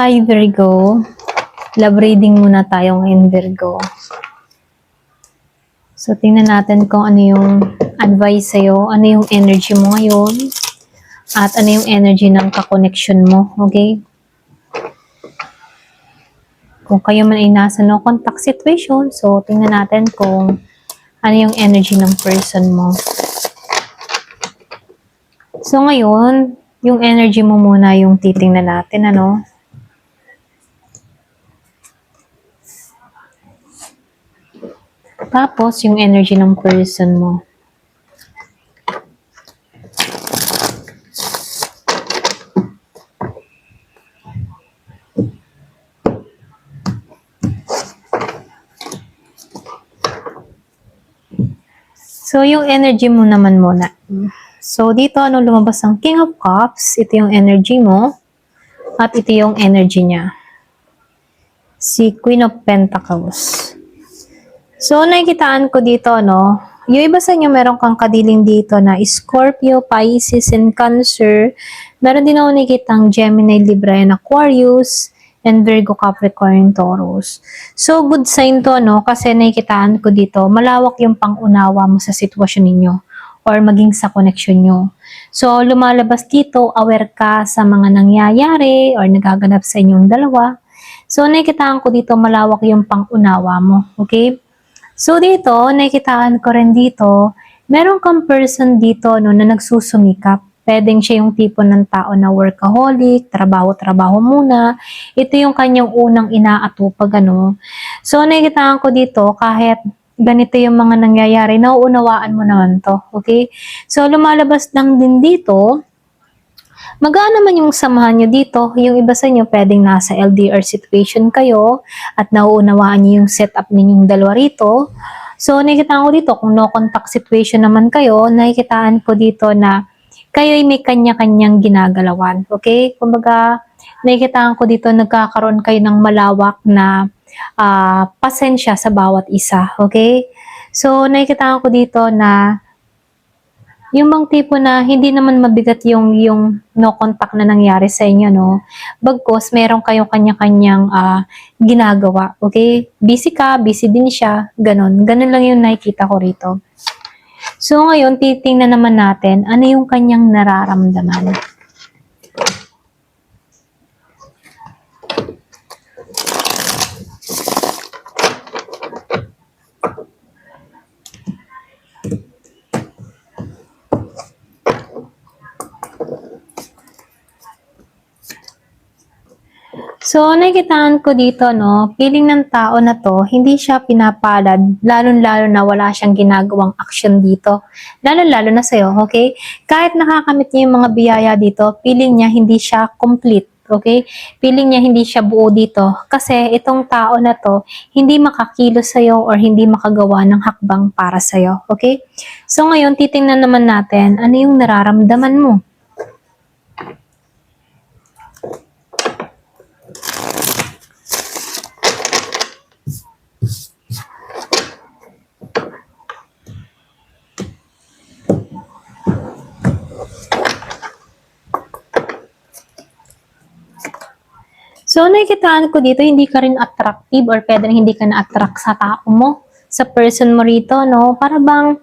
Hi Virgo, love reading muna tayo ngayon Virgo. So tingnan natin kung ano yung advice sa'yo, ano yung energy mo ngayon, at ano yung energy ng kakoneksyon mo, okay? Kung kayo man ay nasa no contact situation, so tingnan natin kung ano yung energy ng person mo. So ngayon, yung energy mo muna yung titingnan natin, ano? Tapos, yung energy ng person mo. So, yung energy mo naman muna. So, dito, ano lumabas ang King of Cups. Ito yung energy mo. At ito yung energy niya. Si Queen of Pentacles. So, nakikitaan ko dito, no, yung iba sa inyo, meron kang kadiling dito na Scorpio, Pisces, and Cancer. Meron din ako nakikitang Gemini, Libra, and Aquarius, and Virgo, Capricorn, Taurus. So, good sign to, no, kasi nakikitaan ko dito, malawak yung pangunawa mo sa sitwasyon ninyo or maging sa connection nyo. So, lumalabas dito, aware ka sa mga nangyayari or nagaganap sa inyong dalawa. So, nakikitaan ko dito, malawak yung pangunawa mo, okay? So dito, nakikitaan ko rin dito, meron kang person dito no, na nagsusumikap. Pwedeng siya yung tipo ng tao na workaholic, trabaho-trabaho muna. Ito yung kanyang unang inaatupag, ano. So nakikitaan ko dito, kahit ganito yung mga nangyayari, nauunawaan mo naman to, okay? So lumalabas lang din dito, magaan naman yung samahan nyo dito. Yung iba sa inyo, pwedeng nasa LDR situation kayo at nauunawaan nyo yung setup ninyong dalawa rito. So, nakikitaan ko dito, kung no contact situation naman kayo, nakikitaan ko dito na kayo ay may kanya-kanyang ginagalawan. Okay? Kumbaga, nakikitaan ko dito, nagkakaroon kayo ng malawak na pasensya sa bawat isa. Okay? So, nakikitaan ko dito na yung bang tipo na hindi naman mabigat yung no contact na nangyari sa inyo, no? Bagkus, meron kayong kanya-kanyang ginagawa, okay? Busy ka, busy din siya, ganun. Ganun lang yung nakikita ko rito. So, ngayon, titingnan naman natin ano yung kanyang nararamdaman. So, nakikitaan ko dito, no, feeling ng tao na to, hindi siya pinapalad, lalong-lalo na wala siyang ginagawang action dito. Lalong-lalo na sa'yo, okay? Kahit nakakamit niya yung mga biyaya dito, feeling niya hindi siya complete, okay? Feeling niya hindi siya buo dito. Kasi itong tao na to, hindi makakilos sa'yo or hindi makagawa ng hakbang para sa'yo, okay? So, ngayon, titingnan naman natin, ano yung nararamdaman mo? So, nakikitaan ko dito, hindi ka rin attractive or pwede rin hindi ka na-attract sa tao mo, sa person mo rito, no? Para bang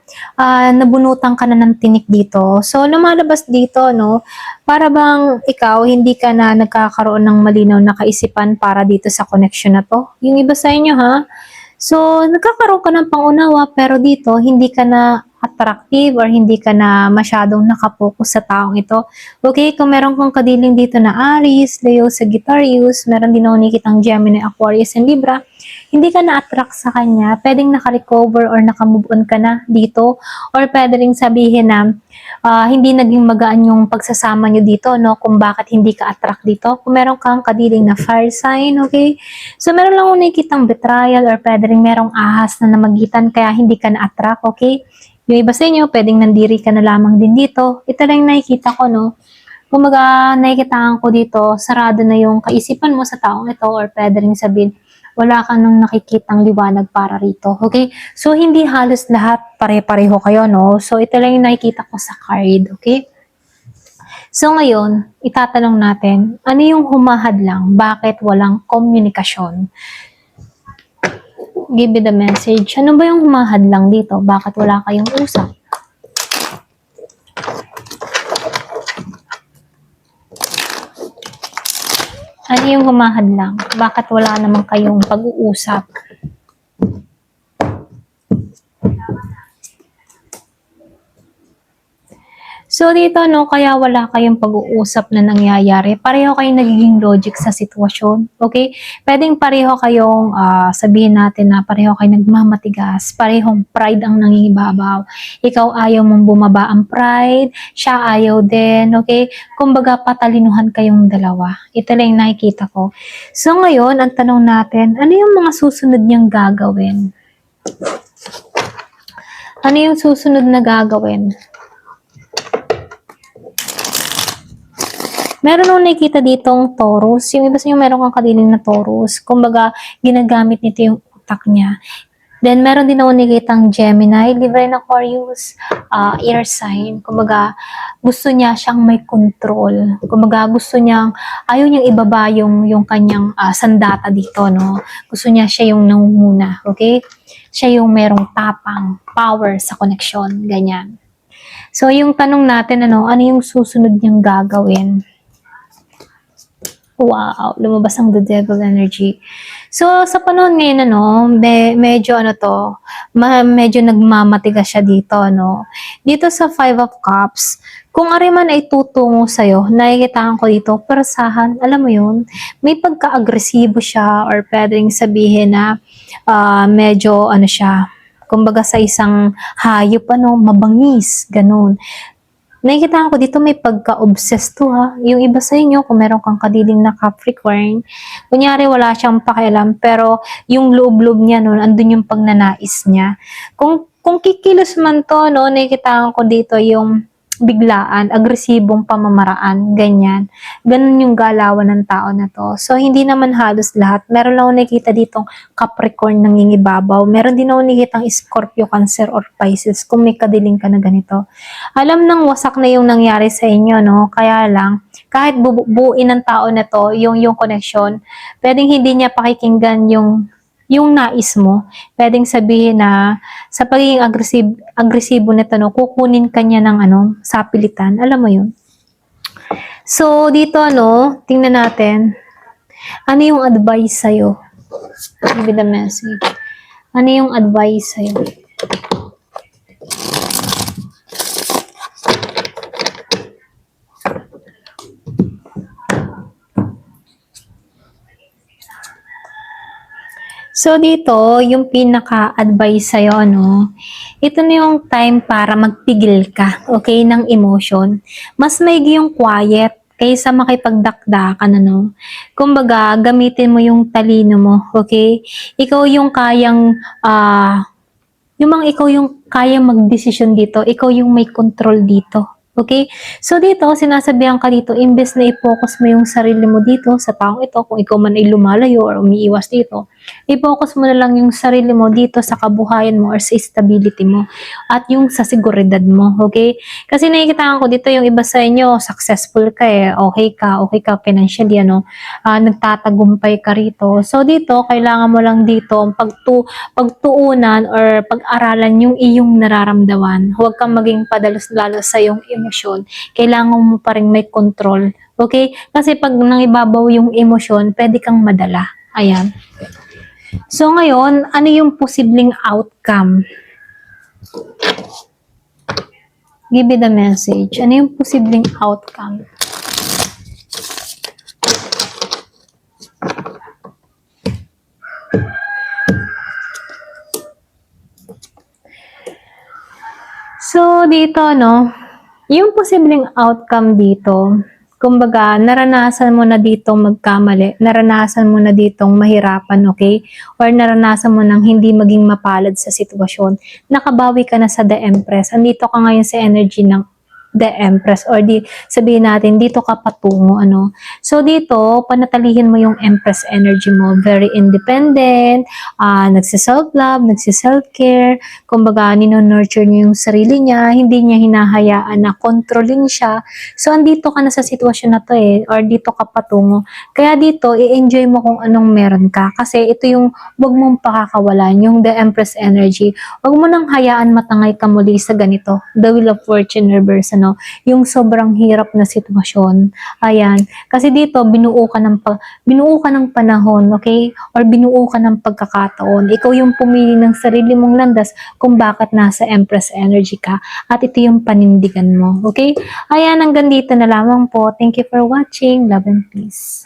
nabunutan ka na ng tinik dito. So, lumalabas dito, no? Para bang ikaw, hindi ka na nagkakaroon ng malinaw na kaisipan para dito sa connection na to. Yung iba sa inyo, ha? So, nagkakaroon ka ng pangunawa, pero dito, hindi ka na attractive or hindi ka na masyadong nakapokus sa taong ito. Okay, kung meron kang kadiling dito na Aries, Leo, Sagittarius, meron din ako nakikitang Gemini, Aquarius, and Libra, hindi ka na-attract sa kanya, pwedeng naka-recover or naka-move on ka na dito, or pwede rin sabihin na hindi naging magaan yung pagsasama nyo dito, no, kung bakit hindi ka attract dito. Kung meron kang kadiling na fire sign, okay, so meron lang ako nakikitang betrayal or pwede rin merong ahas na namagitan kaya hindi ka na-attract, okay. Yung iba sa inyo, pwedeng nandiri ka na lamang din dito. Ito lang yung nakikita ko, no? Kumaga, nakikitaan ko dito, sarado na yung kaisipan mo sa taong ito or pwede rin sabihin, wala ka nang nakikitang liwanag para rito. Okay? So, hindi halos lahat pare-pareho kayo, no? So, ito lang yung nakikita ko sa card. Okay? So ngayon, itatanong natin, ano yung humahadlang? Bakit walang komunikasyon? Give me the message. Ano ba yung humahadlang dito? Bakit wala kayong usap? Ano yung humahadlang? Bakit wala naman kayong pag-uusap? So dito kaya wala kayong pag-uusap na nangyayari. Pareho kayong nagiging logic sa sitwasyon. Okay? Pwedeng pareho kayong sabihin natin na pareho kayong nagmamatigas, parehong pride ang nangingibabaw. Ikaw ayaw mong bumaba ang pride, siya ayaw din. Okay? Kumbaga patalinuhan kayong dalawa. Ito lang yung nakikita ko. So ngayon, ang tanong natin, ano yung mga susunod niyang gagawin? Ano yung susunod na gagawin? Meron nung nakikita ditong Taurus. Yung iba sa inyo meron kang kadiling na Taurus. Kumbaga, ginagamit nito yung utak niya. Then, meron din ako nakikitang Gemini, Libra and Aquarius, air sign. Kumbaga, gusto niya siyang may control. Kumbaga, gusto niyang, ayaw niyang ibaba yung kanyang sandata dito, no? Gusto niya siya yung nangunguna, okay? Siya yung merong tapang, power sa koneksyon, ganyan. So, yung tanong natin, ano yung susunod niyang gagawin? Wow, lumabas ang The Devil energy. So, sa panahon ngayon, medyo medyo nagmamatigas siya dito, Dito sa Five of Cups, kung ari man ay tutungo sa'yo, nakikitaan ko dito, perasahan, alam mo yun, may pagka-agresibo siya or pwedeng sabihin na medyo siya, kumbaga sa isang hayop, mabangis, ganun. Nakikita ko dito may pagka-obsessed to ha. Yung iba sa inyo, kung meron kang kadiling na Capricorn, kunyari wala siyang pakialam, pero yung loob-loob niya andun yung pagnanais niya. Kung kikilos man to, nakikita ko dito yung biglaan, agresibong pamamaraan, ganyan. Ganun yung galawan ng tao na to. So, hindi naman halos lahat. Meron lang ako nakikita ditong Capricorn nangingibabaw. Meron din ako nakikitang Scorpio, Cancer, or Pisces kung may kadiling ka na ganito. Alam ng wasak na yung nangyari sa inyo, Kaya lang, kahit buuin ng tao na to, yung connection, pwedeng hindi niya pakikinggan yung nais mo, pwedeng sabihin na sa pagiging agresibo nito, kukunin ka niya ng sapilitan. Alam mo yun? So, dito, tingnan natin. Ano yung advice sa'yo? Give me the message. Ano yung advice sa'yo? So, dito, yung pinaka-advice sa'yo, ito na yung time para magpigil ka, okay, ng emotion. Mas maigi yung quiet kaysa makipagdakdakan, Kumbaga, gamitin mo yung talino mo, okay? Ikaw yung kayang, ikaw yung kayang magdesisyon dito, ikaw yung may control dito. Okay? So dito, sinasabihan ka dito, imbes na i-focus mo yung sarili mo dito sa taong ito, kung ikaw man ay lumalayo or umiiwas dito, i-focus mo na lang yung sarili mo dito sa kabuhayan mo or sa stability mo at yung sa seguridad mo. Okay? Kasi nakikita ko dito yung iba sa inyo, successful ka okay ka financially, nagtatagumpay ka rito. So dito, kailangan mo lang dito pagtuunan or pag-aralan yung iyong nararamdaman. Huwag kang maging padalos-dalos sa iyong emosyon. Kailangan mo pa rin may control. Okay? Kasi pag nangibabaw yung emosyon, pwede kang madala. Ayan. So ngayon, ano yung posibleng outcome? Give me the message. Ano yung posibleng outcome? So, dito, yung posibleng outcome dito, kumbaga, naranasan mo na ditong magkamali, naranasan mo na ditong mahirapan, okay? Or naranasan mo nang hindi maging mapalad sa sitwasyon. Nakabawi ka na sa The Empress. Andito ka ngayon sa energy ng the Empress, or di sabihin natin dito ka patungo, ano. So dito panatilihin mo yung Empress energy mo, very independent, nagse-self love, nagse-self care, kumbaga nino-nurture niya yung sarili niya, hindi niya hinahayaan na controlling siya. So andito ka na sa sitwasyon na to or dito ka patungo. Kaya dito i-enjoy mo kung anong meron ka, kasi ito yung wag mong pakakawalan, yung the Empress energy. Wag mo nang hayaan matangay ka muli sa ganito, the Wheel of Fortune reverse, ano, yung sobrang hirap na sitwasyon. Ayan, kasi dito binuo ka ng panahon, okay? Or binuo ka ng pagkakataon. Ikaw yung pumili ng sarili mong landas kung bakit nasa Empress energy ka, at ito yung panindigan mo, okay? Ayan, hanggang dito na lamang po. Thank you for watching. Love and peace.